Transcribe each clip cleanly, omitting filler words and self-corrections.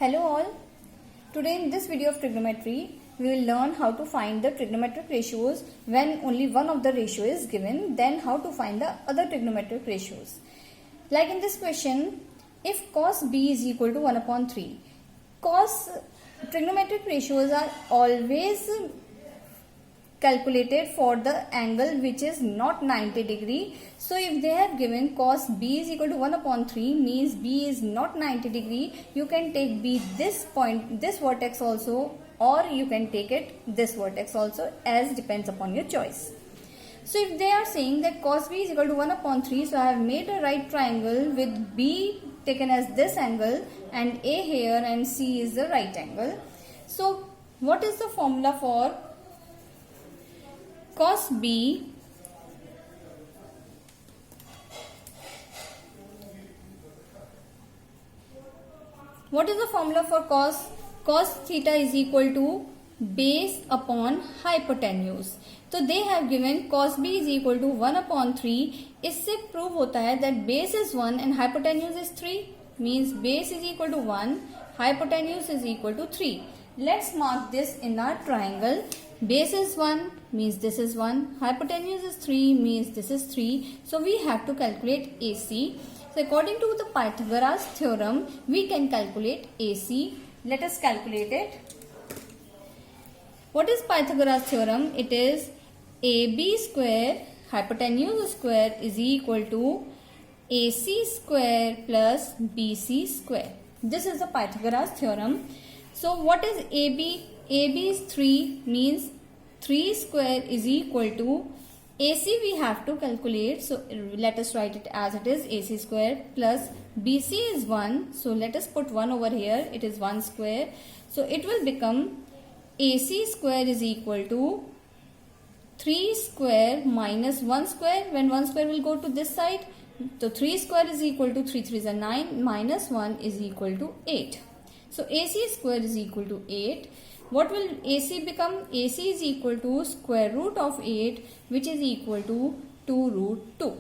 Hello all. Today in this video of trigonometry, we will learn how to find the trigonometric ratios when only one of the ratio is given, then how to find the other trigonometric ratios. Like in this question, if cos b is equal to 1 upon 3, trigonometric ratios are always calculated for the angle which is not 90 degree. So if they have given cos b is equal to 1 upon 3 means b is not 90 degree, you can take b this point, this vertex also, or you can take it this vertex also, as depends upon your choice. So if they are saying that cos b is equal to 1 upon 3, so I have made a right triangle with b taken as this angle and a here and c is the right angle. So what is the formula for cos b cos theta is equal to base upon hypotenuse. तो they have given cos b is equal to 1 upon 3. इससे prove होता है that base is 1 and hypotenuse is 3, means base is equal to 1, hypotenuse is equal to 3. Let's mark this in our triangle. Base is 1 means this is 1, hypotenuse is 3 means this is 3. So we have to calculate AC. So according to the Pythagoras theorem, we can calculate AC. Let us calculate it. What is Pythagoras theorem? It is AB square hypotenuse square is equal to AC square plus BC square. This is the Pythagoras theorem. So what is AB? AB is 3 means 3 square is equal to AC we have to calculate. So let us write it as it is, AC square plus BC is 1. So let us put 1 over here. It is 1 square. So it will become AC square is equal to 3 square minus 1 square. When 1 square will go to this side, so 3 square is equal to 3 3 is 9 minus 1 is equal to 8. So AC square is equal to 8. What will AC become? AC is equal to square root of 8, which is equal to 2 root 2.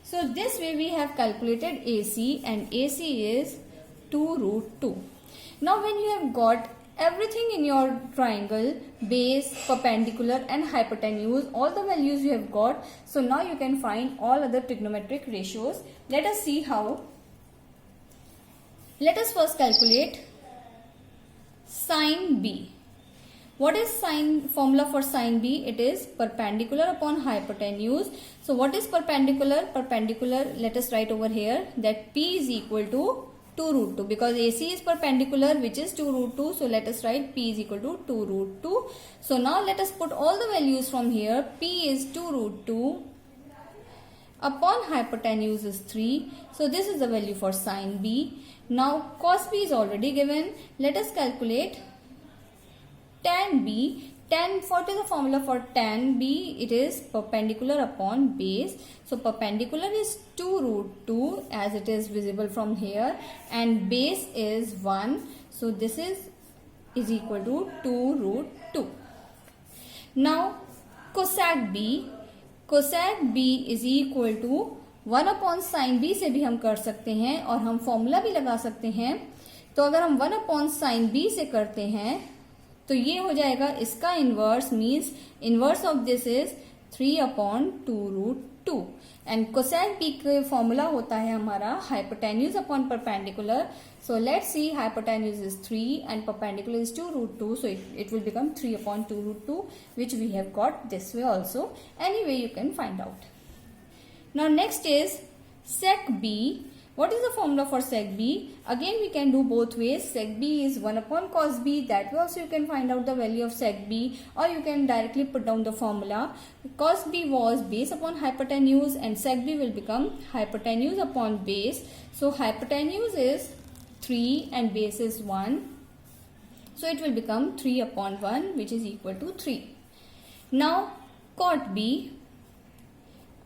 So this way we have calculated AC, and AC is 2 root 2. Now when you have got everything in your triangle, base, perpendicular and hypotenuse, all the values you have got, so now you can find all other trigonometric ratios. Let us see how. Let us first calculate sin B. What is formula for sin B? It is perpendicular upon hypotenuse. So what is perpendicular? Perpendicular, let us write over here that P is equal to 2 root 2, because AC is perpendicular, which is 2 root 2. So let us write P is equal to 2 root 2. So now let us put all the values from here. P is 2 root 2 upon hypotenuse is 3. So this is the value for sin B. Now cos B is already given. Let us calculate tan B. What is the formula for tan B? It is perpendicular upon base. So perpendicular is 2 root 2 as it is visible from here, and base is 1. So this is equal to 2 root 2. Now cosec B. Cosec B is equal to 1 upon sin B से भी हम कर सकते हैं और हम formula भी लगा सकते हैं. तो अगर हम 1 upon sin B से करते हैं तो ये हो जाएगा इसका inverse, means inverse of this is 3 upon 2 root 2. And cosec B का फॉर्मूला होता है हमारा hypotenuse upon perpendicular. So let's see, hypotenuse is 3 and perpendicular is 2 root 2. So it will become 3 upon 2 root 2, which we have got this way also. Anyway, you can find out. Now next is sec B. What is the formula for sec B? Again we can do both ways. Sec B is 1 upon cos B. That way also you can find out the value of sec B, or you can directly put down the formula. Cos B was base upon hypotenuse and sec B will become hypotenuse upon base. So hypotenuse is 3 and base is 1. So it will become 3 upon 1, which is equal to 3. Now cot B.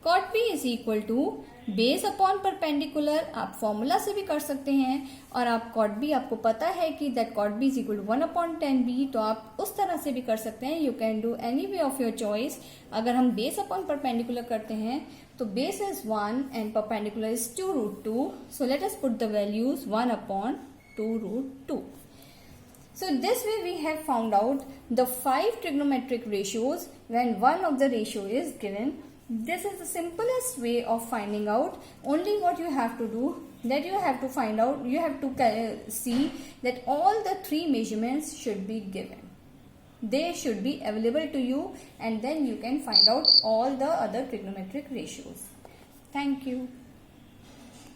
Cot B is equal to base upon perpendicular. आप formula से भी कर सकते हैं, और आप cot B, आपको पता है कि that cot b is equal to 1 upon tan b, तो आप उस तरह से भी कर सकते हैं. You can do any way of your choice. अगर हम बेस अपॉन परपेंडिकुलर करते हैं तो base is 1 and perpendicular is 2 root 2. So let us put the values 1 upon 2 root 2. So this way we have found out the 5 trigonometric ratios when one of the ratio is given. This is the simplest way of finding out. Only what you have to do, that you have to find out, you have to see that all the 3 measurements should be given. They should be available to you, and then you can find out all the other trigonometric ratios. Thank you.